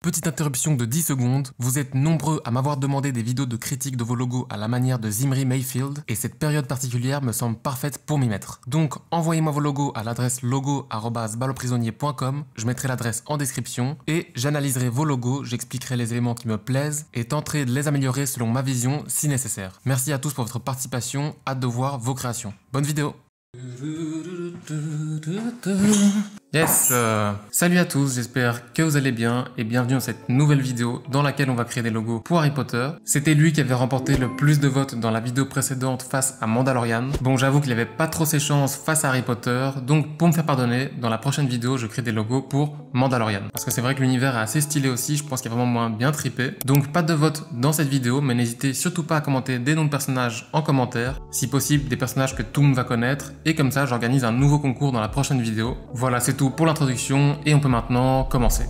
Petite interruption de 10 secondes, vous êtes nombreux à m'avoir demandé des vidéos de critique de vos logos à la manière de Zimri Mayfield et cette période particulière me semble parfaite pour m'y mettre. Donc envoyez-moi vos logos à l'adresse logo@balloprisonnier.com, je mettrai l'adresse en description et j'analyserai vos logos, j'expliquerai les éléments qui me plaisent et tenterai de les améliorer selon ma vision si nécessaire. Merci à tous pour votre participation, hâte de voir vos créations. Bonne vidéo. Yes, salut à tous, j'espère que vous allez bien et bienvenue dans cette nouvelle vidéo dans laquelle on va créer des logos pour Harry Potter. C'était lui qui avait remporté le plus de votes dans la vidéo précédente face à Mandalorian. Bon, j'avoue qu'il avait pas trop ses chances face à Harry Potter, donc pour me faire pardonner, dans la prochaine vidéo, je crée des logos pour Mandalorian. Parce que c'est vrai que l'univers est assez stylé aussi, je pense qu'il y a vraiment moyen bien trippé. Donc pas de vote dans cette vidéo, mais n'hésitez surtout pas à commenter des noms de personnages en commentaire, si possible des personnages que tout le monde va connaître, et comme ça j'organise un nouveau concours dans la prochaine vidéo. Voilà, c'est tout pour l'introduction et on peut maintenant commencer.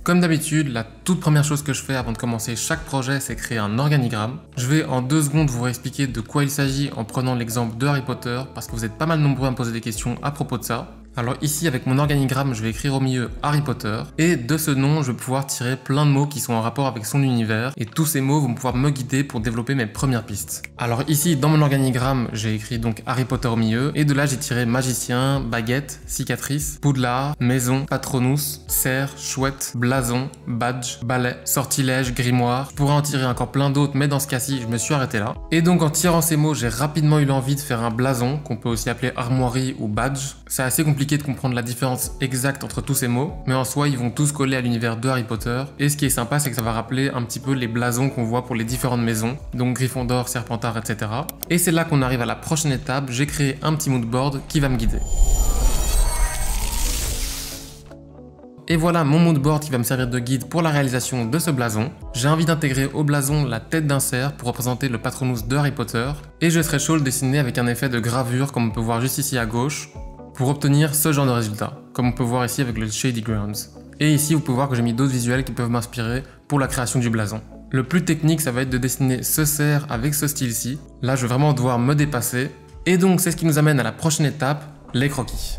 Comme d'habitude, la toute première chose que je fais avant de commencer chaque projet, c'est créer un organigramme. Je vais en 2 secondes vous expliquer de quoi il s'agit en prenant l'exemple de Harry Potter, parce que vous êtes pas mal nombreux à me poser des questions à propos de ça. Alors ici, avec mon organigramme, je vais écrire au milieu Harry Potter, et de ce nom, je vais pouvoir tirer plein de mots qui sont en rapport avec son univers, et tous ces mots vont pouvoir me guider pour développer mes premières pistes. Alors ici, dans mon organigramme, j'ai écrit donc Harry Potter au milieu, et de là, j'ai tiré magicien, baguette, cicatrice, poudlard, maison, patronus, cerf, chouette, blason, badge, balai, sortilège, grimoire. Je pourrais en tirer encore plein d'autres, mais dans ce cas-ci, je me suis arrêté là. Et donc en tirant ces mots, j'ai rapidement eu l'envie de faire un blason, qu'on peut aussi appeler armoirie ou badge. C'est assez compliqué de comprendre la différence exacte entre tous ces mots, mais en soi ils vont tous coller à l'univers de Harry Potter, et ce qui est sympa c'est que ça va rappeler un petit peu les blasons qu'on voit pour les différentes maisons, donc Gryffondor, Serpentard, etc. Et c'est là qu'on arrive à la prochaine étape, j'ai créé un petit moodboard qui va me guider. Et voilà mon moodboard qui va me servir de guide pour la réalisation de ce blason. J'ai envie d'intégrer au blason la tête d'un cerf pour représenter le patronus de Harry Potter, et je serais chaud le dessiner avec un effet de gravure comme on peut voir juste ici à gauche, pour obtenir ce genre de résultat, comme on peut voir ici avec le Shady Grounds. Et ici vous pouvez voir que j'ai mis d'autres visuels qui peuvent m'inspirer pour la création du blason. Le plus technique ça va être de dessiner ce cerf avec ce style-ci. Là je vais vraiment devoir me dépasser. Et donc c'est ce qui nous amène à la prochaine étape, les croquis.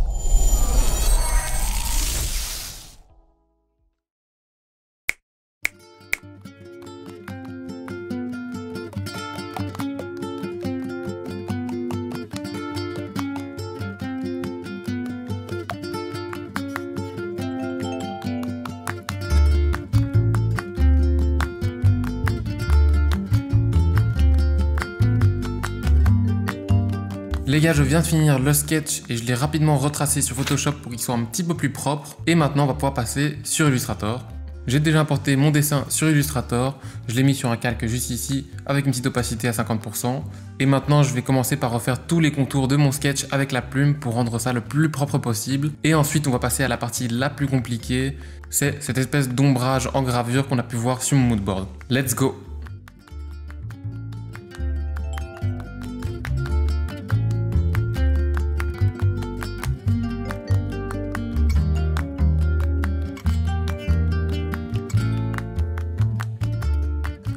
Les gars, je viens de finir le sketch et je l'ai rapidement retracé sur Photoshop pour qu'il soit un petit peu plus propre. Et maintenant, on va pouvoir passer sur Illustrator. J'ai déjà importé mon dessin sur Illustrator. Je l'ai mis sur un calque juste ici avec une petite opacité à 50%. Et maintenant, je vais commencer par refaire tous les contours de mon sketch avec la plume pour rendre ça le plus propre possible. Et ensuite, on va passer à la partie la plus compliquée. C'est cette espèce d'ombrage en gravure qu'on a pu voir sur mon moodboard. Let's go!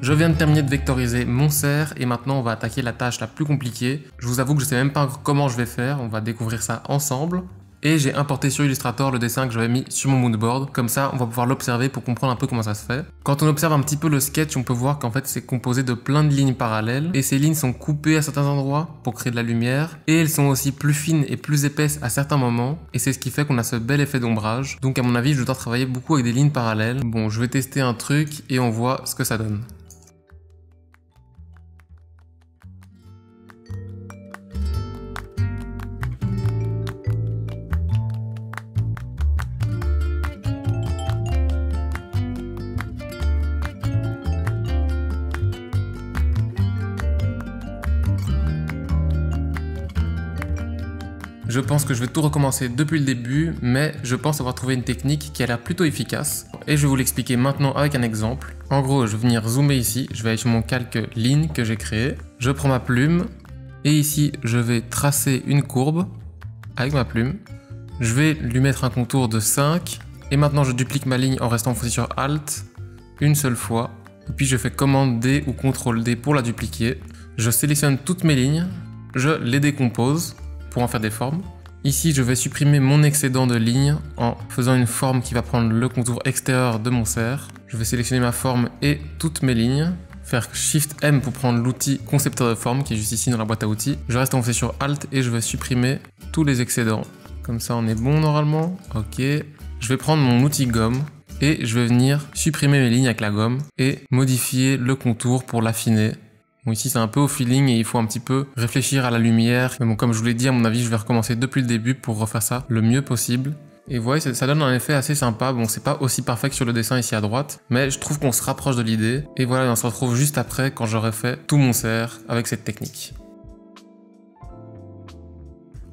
Je viens de terminer de vectoriser mon cerf et maintenant on va attaquer la tâche la plus compliquée. Je vous avoue que je sais même pas encore comment je vais faire, on va découvrir ça ensemble. Et j'ai importé sur Illustrator le dessin que j'avais mis sur mon moodboard, comme ça on va pouvoir l'observer pour comprendre un peu comment ça se fait. Quand on observe un petit peu le sketch, on peut voir qu'en fait c'est composé de plein de lignes parallèles, et ces lignes sont coupées à certains endroits pour créer de la lumière, et elles sont aussi plus fines et plus épaisses à certains moments, et c'est ce qui fait qu'on a ce bel effet d'ombrage. Donc à mon avis je dois travailler beaucoup avec des lignes parallèles. Bon, je vais tester un truc et on voit ce que ça donne. Je pense que je vais tout recommencer depuis le début, mais je pense avoir trouvé une technique qui a l'air plutôt efficace. Et je vais vous l'expliquer maintenant avec un exemple. En gros, je vais venir zoomer ici, je vais aller sur mon calque ligne que j'ai créé. Je prends ma plume, et ici, je vais tracer une courbe avec ma plume. Je vais lui mettre un contour de 5, et maintenant je duplique ma ligne en restant focusé sur Alt, une seule fois. Et puis je fais Commande D ou Ctrl D pour la dupliquer. Je sélectionne toutes mes lignes, je les décompose pour en faire des formes. Ici, je vais supprimer mon excédent de ligne en faisant une forme qui va prendre le contour extérieur de mon cerf. Je vais sélectionner ma forme et toutes mes lignes. Faire Shift M pour prendre l'outil concepteur de forme qui est juste ici dans la boîte à outils. Je reste enfoncé sur Alt et je vais supprimer tous les excédents. Comme ça, on est bon normalement. Ok. Je vais prendre mon outil gomme et je vais venir supprimer mes lignes avec la gomme et modifier le contour pour l'affiner. Bon, ici, c'est un peu au feeling et il faut un petit peu réfléchir à la lumière. Mais bon, comme je vous l'ai dit, à mon avis, je vais recommencer depuis le début pour refaire ça le mieux possible. Et vous voyez, ça donne un effet assez sympa. Bon, c'est pas aussi parfait que sur le dessin ici à droite, mais je trouve qu'on se rapproche de l'idée. Et voilà, on se retrouve juste après quand j'aurai fait tout mon cerf avec cette technique.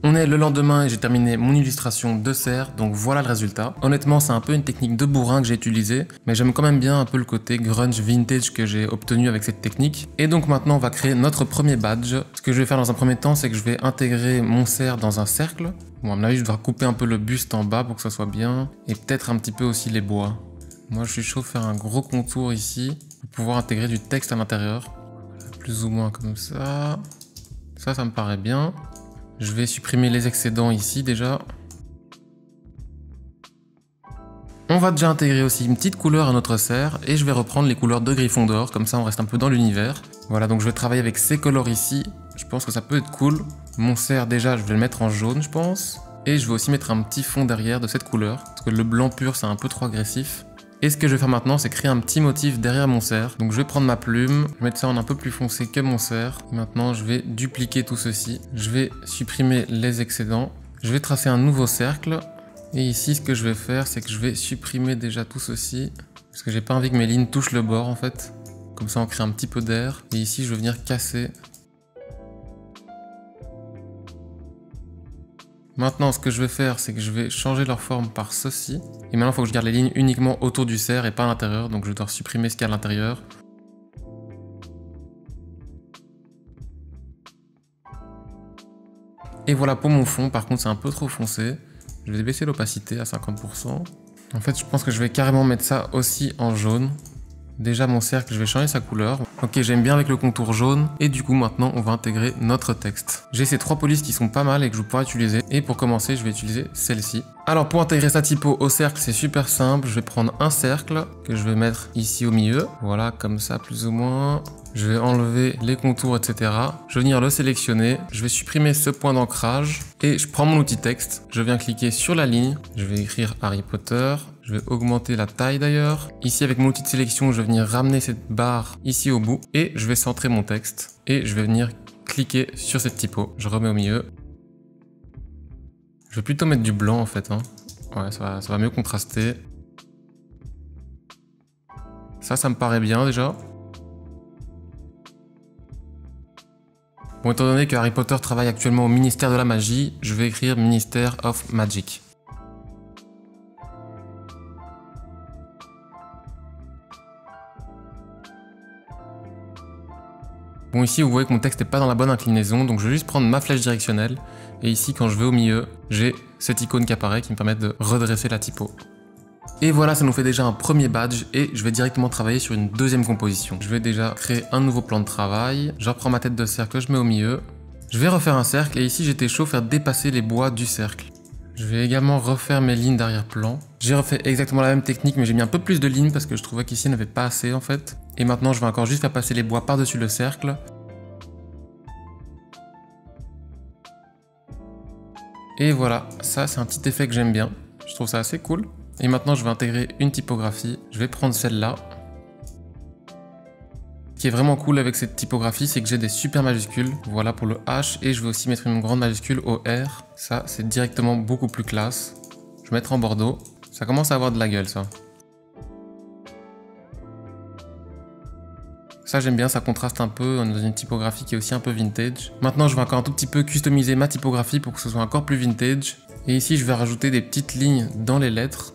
On est le lendemain et j'ai terminé mon illustration de cerf, donc voilà le résultat. Honnêtement, c'est un peu une technique de bourrin que j'ai utilisée, mais j'aime quand même bien un peu le côté grunge vintage que j'ai obtenu avec cette technique. Et donc maintenant, on va créer notre premier badge. Ce que je vais faire dans un premier temps, c'est que je vais intégrer mon cerf dans un cercle. Bon, à mon avis, je dois couper un peu le buste en bas pour que ça soit bien, et peut-être un petit peu aussi les bois. Moi, je suis chaud de faire un gros contour ici, pour pouvoir intégrer du texte à l'intérieur. Plus ou moins comme ça. Ça me paraît bien. Je vais supprimer les excédents ici déjà. On va déjà intégrer aussi une petite couleur à notre cerf et je vais reprendre les couleurs de Gryffondor, comme ça on reste un peu dans l'univers. Voilà, donc je vais travailler avec ces colors ici. Je pense que ça peut être cool. Mon cerf déjà, je vais le mettre en jaune, je pense. Et je vais aussi mettre un petit fond derrière de cette couleur, parce que le blanc pur c'est un peu trop agressif. Et ce que je vais faire maintenant, c'est créer un petit motif derrière mon cerf. Donc je vais prendre ma plume, je vais mettre ça en un peu plus foncé que mon cerf. Maintenant, je vais dupliquer tout ceci. Je vais supprimer les excédents. Je vais tracer un nouveau cercle. Et ici, ce que je vais faire, c'est que je vais supprimer déjà tout ceci. Parce que j'ai pas envie que mes lignes touchent le bord, en fait. Comme ça, on crée un petit peu d'air. Et ici, je vais venir casser. Maintenant, ce que je vais faire, c'est que je vais changer leur forme par ceci. Et maintenant, il faut que je garde les lignes uniquement autour du cerf et pas à l'intérieur. Donc, je dois supprimer ce qu'il y a à l'intérieur. Et voilà pour mon fond. Par contre, c'est un peu trop foncé. Je vais baisser l'opacité à 50%. En fait, je pense que je vais carrément mettre ça aussi en jaune. Déjà, mon cercle, je vais changer sa couleur. Ok, j'aime bien avec le contour jaune. Et du coup, maintenant, on va intégrer notre texte. J'ai ces trois polices qui sont pas mal et que je pourrais utiliser. Et pour commencer, je vais utiliser celle-ci. Alors, pour intégrer sa typo au cercle, c'est super simple. Je vais prendre un cercle que je vais mettre ici au milieu. Voilà, comme ça, plus ou moins. Je vais enlever les contours, etc. Je vais venir le sélectionner. Je vais supprimer ce point d'ancrage. Et je prends mon outil texte. Je viens cliquer sur la ligne. Je vais écrire Harry Potter. Je vais augmenter la taille d'ailleurs. Ici, avec mon outil de sélection, je vais venir ramener cette barre ici au bout. Et je vais centrer mon texte. Et je vais venir cliquer sur cette typo. Je remets au milieu. Je vais plutôt mettre du blanc en fait. Hein. Ouais, ça va mieux contraster. Ça me paraît bien déjà. Bon, étant donné que Harry Potter travaille actuellement au ministère de la magie, je vais écrire Ministère of Magic. Bon, ici, vous voyez que mon texte n'est pas dans la bonne inclinaison, donc je vais juste prendre ma flèche directionnelle. Et ici, quand je vais au milieu, j'ai cette icône qui apparaît qui me permet de redresser la typo. Et voilà, ça nous fait déjà un premier badge et je vais directement travailler sur une deuxième composition. Je vais déjà créer un nouveau plan de travail. Je reprends ma tête de cercle, je mets au milieu. Je vais refaire un cercle et ici, j'étais chaud faire dépasser les bois du cercle. Je vais également refaire mes lignes d'arrière-plan. J'ai refait exactement la même technique, mais j'ai mis un peu plus de lignes parce que je trouvais qu'ici, il n'y avait pas assez en fait. Et maintenant, je vais encore juste faire passer les bois par-dessus le cercle. Et voilà, ça c'est un petit effet que j'aime bien. Je trouve ça assez cool. Et maintenant, je vais intégrer une typographie. Je vais prendre celle-là. Ce qui est vraiment cool avec cette typographie, c'est que j'ai des super majuscules. Voilà pour le H. Et je vais aussi mettre une grande majuscule au R. Ça, c'est directement beaucoup plus classe. Je vais mettre en bordeaux. Ça commence à avoir de la gueule, ça. Ça, j'aime bien, ça contraste un peu dans une typographie qui est aussi un peu vintage. Maintenant, je vais encore un tout petit peu customiser ma typographie pour que ce soit encore plus vintage. Et ici, je vais rajouter des petites lignes dans les lettres.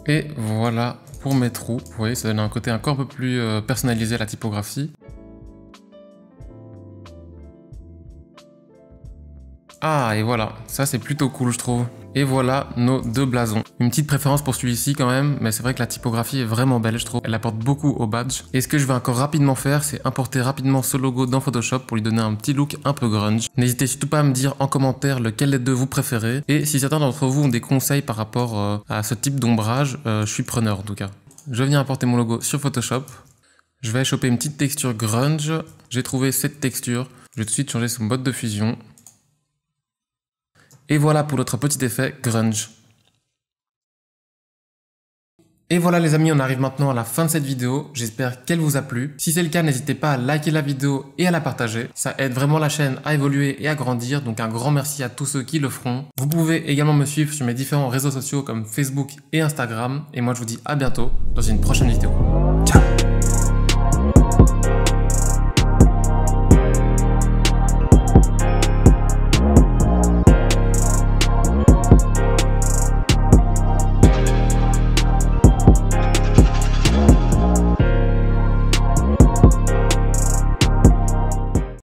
Et voilà pour mes trous. Vous voyez, ça donne un côté encore un peu plus personnalisé à la typographie. Ah, et voilà, ça c'est plutôt cool je trouve. Et voilà nos deux blasons. Une petite préférence pour celui-ci quand même, mais c'est vrai que la typographie est vraiment belle je trouve. Elle apporte beaucoup au badge. Et ce que je vais encore rapidement faire, c'est importer rapidement ce logo dans Photoshop pour lui donner un petit look un peu grunge. N'hésitez surtout pas à me dire en commentaire lequel des deux vous préférez. Et si certains d'entre vous ont des conseils par rapport à ce type d'ombrage, je suis preneur en tout cas. Je viens importer mon logo sur Photoshop. Je vais choper une petite texture grunge. J'ai trouvé cette texture. Je vais tout de suite changer son mode de fusion. Et voilà pour notre petit effet grunge. Et voilà les amis, on arrive maintenant à la fin de cette vidéo. J'espère qu'elle vous a plu. Si c'est le cas, n'hésitez pas à liker la vidéo et à la partager. Ça aide vraiment la chaîne à évoluer et à grandir. Donc un grand merci à tous ceux qui le feront. Vous pouvez également me suivre sur mes différents réseaux sociaux comme Facebook et Instagram. Et moi je vous dis à bientôt dans une prochaine vidéo. Ciao!